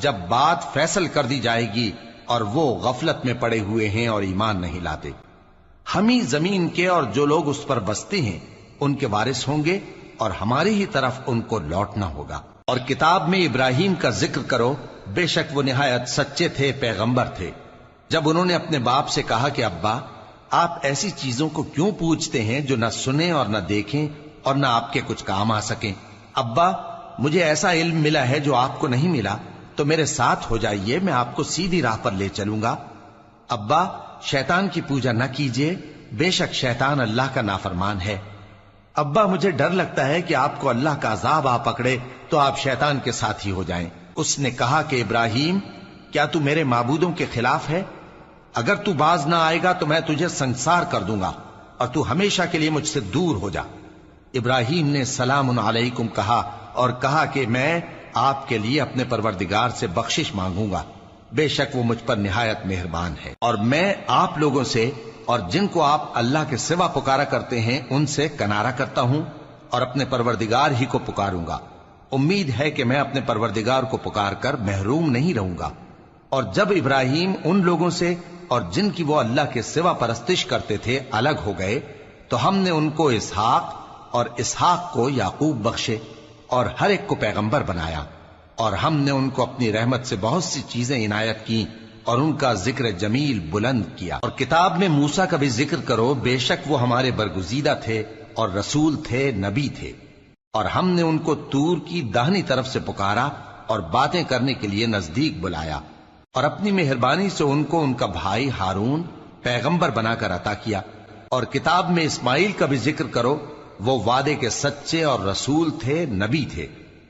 جب بات فیصل کر دی جائے گی اور وہ غفلت میں پڑے ہوئے ہیں اور ایمان نہیں لاتے۔ ہم ہی زمین کے اور جو لوگ اس پر بستے ہیں ان کے وارث ہوں گے اور ہماری ہی طرف ان کو لوٹنا ہوگا۔ اور کتاب میں ابراہیم کا ذکر کرو، بے شک وہ نہایت سچے تھے، پیغمبر تھے۔ جب انہوں نے اپنے باپ سے کہا کہ ابا، آپ ایسی چیزوں کو کیوں پوچھتے ہیں جو نہ سنیں اور نہ دیکھیں اور نہ آپ کے کچھ کام آ سکیں؟ ابا، مجھے ایسا علم ملا ہے جو آپ کو نہیں ملا، تو میرے ساتھ ہو جائیے، میں آپ کو سیدھی راہ پر لے چلوں گا۔ ابا، شیطان کی پوجا نہ کیجیے، بے شک شیطان اللہ کا نافرمان ہے۔ ابا، مجھے ڈر لگتا ہے کہ آپ کو اللہ کا عذاب آ پکڑے تو آپ شیطان کے ساتھی ہو جائیں۔ اس نے کہا کہ ابراہیم، کیا تو میرے معبودوں کے خلاف ہے؟ اگر تو باز نہ آئے گا تو میں تجھے سنسار کر دوں گا اور تو ہمیشہ کے لیے مجھ سے دور ہو جا۔ ابراہیم نے سلام علیکم کہا اور کہا کہ میں آپ کے لیے اپنے پروردگار سے بخشش مانگوں گا، بے شک وہ مجھ پر نہایت مہربان ہے، اور میں آپ لوگوں سے اور جن کو آپ اللہ کے سوا پکارا کرتے ہیں ان سے کنارہ کرتا ہوں اور اپنے پروردگار ہی کو پکاروں گا۔ امید ہے کہ میں اپنے پروردگار کو پکار کر محروم نہیں رہوں گا۔ اور جب ابراہیم ان لوگوں سے اور جن کی وہ اللہ کے سوا پرستش کرتے تھے الگ ہو گئے تو ہم نے ان کو اسحاق اور اسحاق کو یعقوب بخشے اور ہر ایک کو پیغمبر بنایا، اور ہم نے ان کو اپنی رحمت سے بہت سی چیزیں عنایت کی اور ان کا ذکر جمیل بلند کیا۔ اور کتاب میں موسیٰ کا بھی ذکر کرو، بے شک وہ ہمارے برگزیدہ تھے اور رسول تھے، نبی تھے، اور ہم نے ان کو طور کی داہنی طرف سے پکارا اور باتیں کرنے کے لیے نزدیک بلایا، اور اپنی مہربانی سے ان کو ان کا بھائی ہارون پیغمبر بنا کر عطا کیا۔ اور کتاب میں اسماعیل کا بھی ذکر کرو، وہ وعدے کے سچے اور رسول تھے، نبی تھے،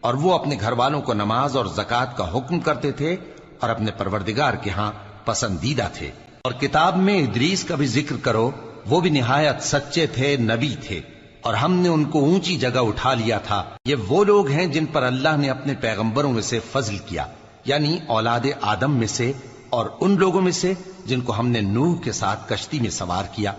اور وہ اپنے گھر والوں کو نماز اور زکوٰۃ کا حکم کرتے تھے اور اپنے پروردگار کے ہاں پسندیدہ تھے۔ اور کتاب میں ادریس کا بھی ذکر کرو، وہ بھی نہایت سچے تھے، نبی تھے، اور ہم نے ان کو اونچی جگہ اٹھا لیا تھا۔ یہ وہ لوگ ہیں جن پر اللہ نے اپنے پیغمبروں میں سے فضل کیا، یعنی اولاد آدم میں سے اور ان لوگوں میں سے جن کو ہم نے نوح کے ساتھ کشتی میں سوار کیا،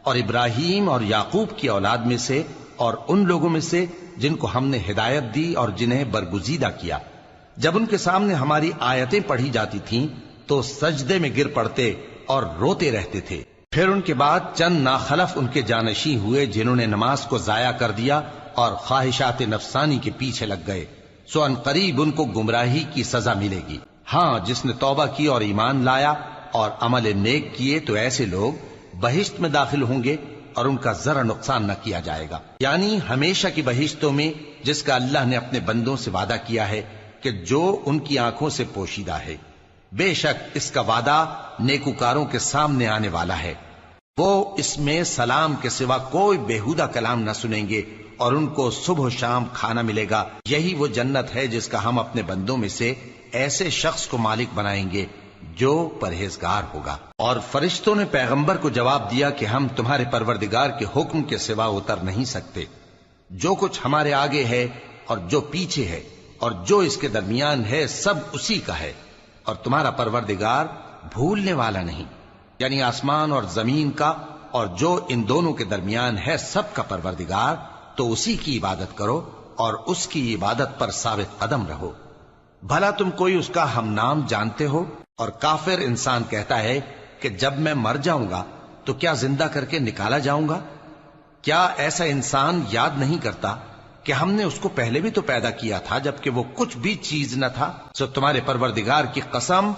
اور ابراہیم اور یعقوب کی اولاد میں سے اور ان لوگوں میں سے جن کو ہم نے ہدایت دی اور جنہیں برگزیدہ کیا۔ جب ان کے سامنے ہماری آیتیں پڑھی جاتی تھیں تو سجدے میں گر پڑتے اور روتے رہتے تھے۔ پھر ان کے بعد چند ناخلف ان کے جانشین ہوئے جنہوں نے نماز کو ضائع کر دیا اور خواہشات نفسانی کے پیچھے لگ گئے، سو ان قریب ان کو گمراہی کی سزا ملے گی۔ ہاں، جس نے توبہ کی اور ایمان لایا اور عمل نیک کیے تو ایسے لوگ بہشت میں داخل ہوں گے اور ان کا ذرا نقصان نہ کیا جائے گا، یعنی ہمیشہ کی بہشتوں میں جس کا اللہ نے اپنے بندوں سے وعدہ کیا ہے کہ جو ان کی آنکھوں سے پوشیدہ ہے۔ بے شک اس کا وعدہ نیکوکاروں کے سامنے آنے والا ہے، وہ اس میں سلام کے سوا کوئی بیہودہ کلام نہ سنیں گے اور ان کو صبح و شام کھانا ملے گا۔ یہی وہ جنت ہے جس کا ہم اپنے بندوں میں سے ایسے شخص کو مالک بنائیں گے جو پرہیزگار ہوگا۔ اور فرشتوں نے پیغمبر کو جواب دیا کہ ہم تمہارے پروردگار کے حکم کے سوا اتر نہیں سکتے، جو کچھ ہمارے آگے ہے اور جو پیچھے ہے اور جو اس کے درمیان ہے سب اسی کا ہے، اور تمہارا پروردگار بھولنے والا نہیں، یعنی آسمان اور زمین کا اور جو ان دونوں کے درمیان ہے سب کا پروردگار، تو اسی کی عبادت کرو اور اس کی عبادت پر ثابت قدم رہو۔ بھلا تم کوئی اس کا ہم نام جانتے ہو؟ اور کافر انسان کہتا ہے کہ جب میں مر جاؤں گا تو کیا زندہ کر کے نکالا جاؤں گا؟ کیا ایسا انسان یاد نہیں کرتا کہ ہم نے اس کو پہلے بھی تو پیدا کیا تھا جبکہ وہ کچھ بھی چیز نہ تھا؟ سو تمہارے پروردگار کی قسم،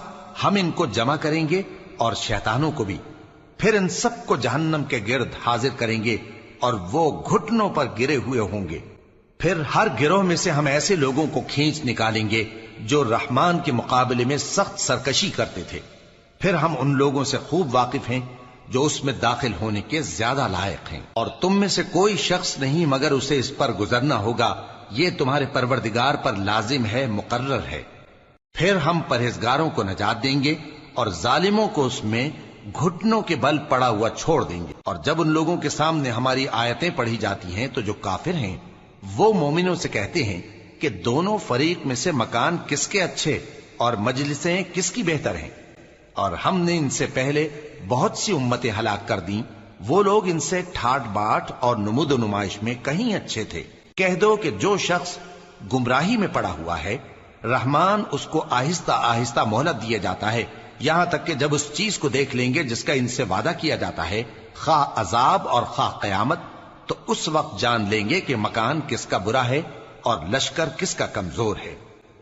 ہم ان کو جمع کریں گے اور شیطانوں کو بھی، پھر ان سب کو جہنم کے گرد حاضر کریں گے اور وہ گھٹنوں پر گرے ہوئے ہوں گے۔ پھر ہر گروہ میں سے ہم ایسے لوگوں کو کھینچ نکالیں گے جو رحمان کے مقابلے میں سخت سرکشی کرتے تھے، پھر ہم ان لوگوں سے خوب واقف ہیں جو اس میں داخل ہونے کے زیادہ لائق ہیں، اور تم میں سے کوئی شخص نہیں مگر اسے اس پر گزرنا ہوگا، یہ تمہارے پروردگار پر لازم ہے، مقرر ہے۔ پھر ہم پرہیزگاروں کو نجات دیں گے اور ظالموں کو اس میں گھٹنوں کے بل پڑا ہوا چھوڑ دیں گے۔ اور جب ان لوگوں کے سامنے ہماری آیتیں پڑھی جاتی ہیں تو جو کافر ہیں وہ مومنوں سے کہتے ہیں کہ دونوں فریق میں سے مکان کس کے اچھے اور مجلسیں کس کی بہتر ہیں، اور ہم نے ان سے پہلے بہت سی امتیں ہلاک کر دیں، وہ لوگ ان سے ٹھاٹ باٹ اور نمود و نمائش میں کہیں اچھے تھے۔ کہہ دو کہ جو شخص گمراہی میں پڑا ہوا ہے رحمان اس کو آہستہ آہستہ مہلت دیا جاتا ہے، یہاں تک کہ جب اس چیز کو دیکھ لیں گے جس کا ان سے وعدہ کیا جاتا ہے، خواہ عذاب اور خواہ قیامت، تو اس وقت جان لیں گے کہ مکان کس کا برا ہے اور لشکر کس کا کمزور ہے۔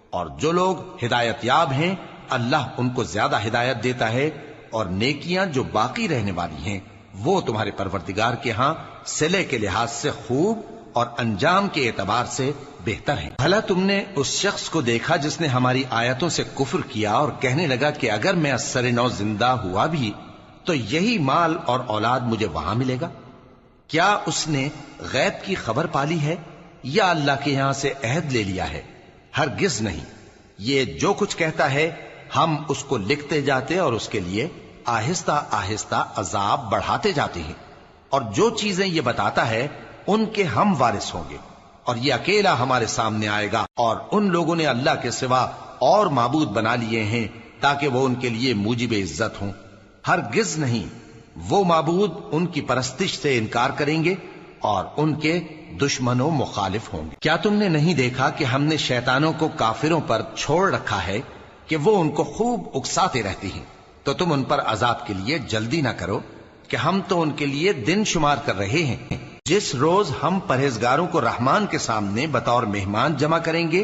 اور جو لوگ ہدایت یاب ہیں اللہ ان کو زیادہ ہدایت دیتا ہے، اور نیکیاں جو باقی رہنے والی ہیں وہ تمہارے پروردگار کے ہاں صلے کے لحاظ سے خوب اور انجام کے اعتبار سے بہتر ہیں۔ بھلا تم نے اس شخص کو دیکھا جس نے ہماری آیتوں سے کفر کیا اور کہنے لگا کہ اگر میں ازسر نو زندہ ہوا بھی تو یہی مال اور اولاد مجھے وہاں ملے گا؟ کیا اس نے غیب کی خبر پالی ہے یا اللہ کے یہاں سے عہد لے لیا ہے؟ ہرگز نہیں، یہ جو کچھ کہتا ہے ہم اس کو لکھتے جاتے اور اس کے لیے آہستہ آہستہ عذاب بڑھاتے جاتے ہیں، اور جو چیزیں یہ بتاتا ہے ان کے ہم وارث ہوں گے، اور یہ اکیلا ہمارے سامنے آئے گا۔ اور ان لوگوں نے اللہ کے سوا اور معبود بنا لیے ہیں تاکہ وہ ان کے لیے موجب عزت ہوں۔ ہرگز نہیں، وہ معبود ان کی پرستش سے انکار کریں گے اور ان کے دشمن و مخالف ہوں گے۔ کیا تم نے نہیں دیکھا کہ ہم نے شیطانوں کو کافروں پر چھوڑ رکھا ہے کہ وہ ان کو خوب اکساتے رہتی ہیں؟ تو تم ان پر عذاب کے لیے جلدی نہ کرو کہ ہم تو ان کے لیے دن شمار کر رہے ہیں۔ جس روز ہم پرہیزگاروں کو رحمان کے سامنے بطور مہمان جمع کریں گے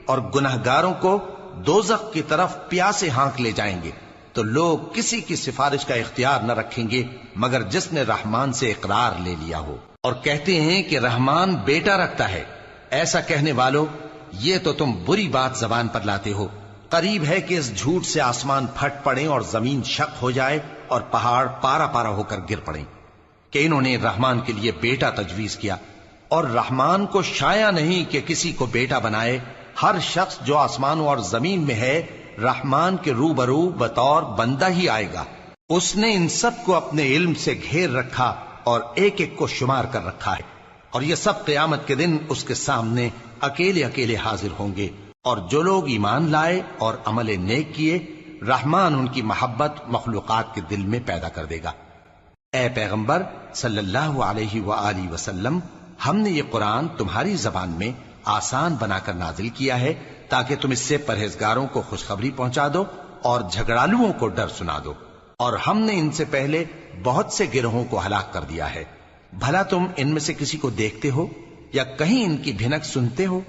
اور گناہگاروں کو دوزخ کی طرف پیاسے ہانک لے جائیں گے، تو لوگ کسی کی سفارش کا اختیار نہ رکھیں گے مگر جس نے رحمان سے اقرار لے لیا ہو، اور کہتے ہیں کہ رحمان بیٹا رکھتا ہے۔ ایسا کہنے والوں، یہ تو تم بری بات زبان پر لاتے ہو۔ قریب ہے کہ اس جھوٹ سے آسمان پھٹ پڑیں اور زمین شق ہو جائے اور پہاڑ پارا پارا ہو کر گر پڑیں کہ انہوں نے رحمان کے لیے بیٹا تجویز کیا، اور رحمان کو شایع نہیں کہ کسی کو بیٹا بنائے۔ ہر شخص جو آسمانوں اور زمین میں ہے رحمان کے روبرو بطور بندہ ہی آئے گا۔ اس نے ان سب کو اپنے علم سے گھیر رکھا اور ایک ایک کو شمار کر رکھا ہے، اور یہ سب قیامت کے دن اس کے سامنے اکیلے اکیلے حاضر ہوں گے۔ اور جو لوگ ایمان لائے اور عمل نیک کیے، رحمان ان کی محبت مخلوقات کے دل میں پیدا کر دے گا۔ اے پیغمبر صلی اللہ علیہ وآلہ وسلم، ہم نے یہ قرآن تمہاری زبان میں آسان بنا کر نازل کیا ہے تاکہ تم اس سے پرہیزگاروں کو خوشخبری پہنچا دو اور جھگڑالوؤں کو ڈر سنا دو، اور ہم نے ان سے پہلے بہت سے گروہوں کو ہلاک کر دیا ہے۔ بھلا تم ان میں سے کسی کو دیکھتے ہو یا کہیں ان کی بھنک سنتے ہو؟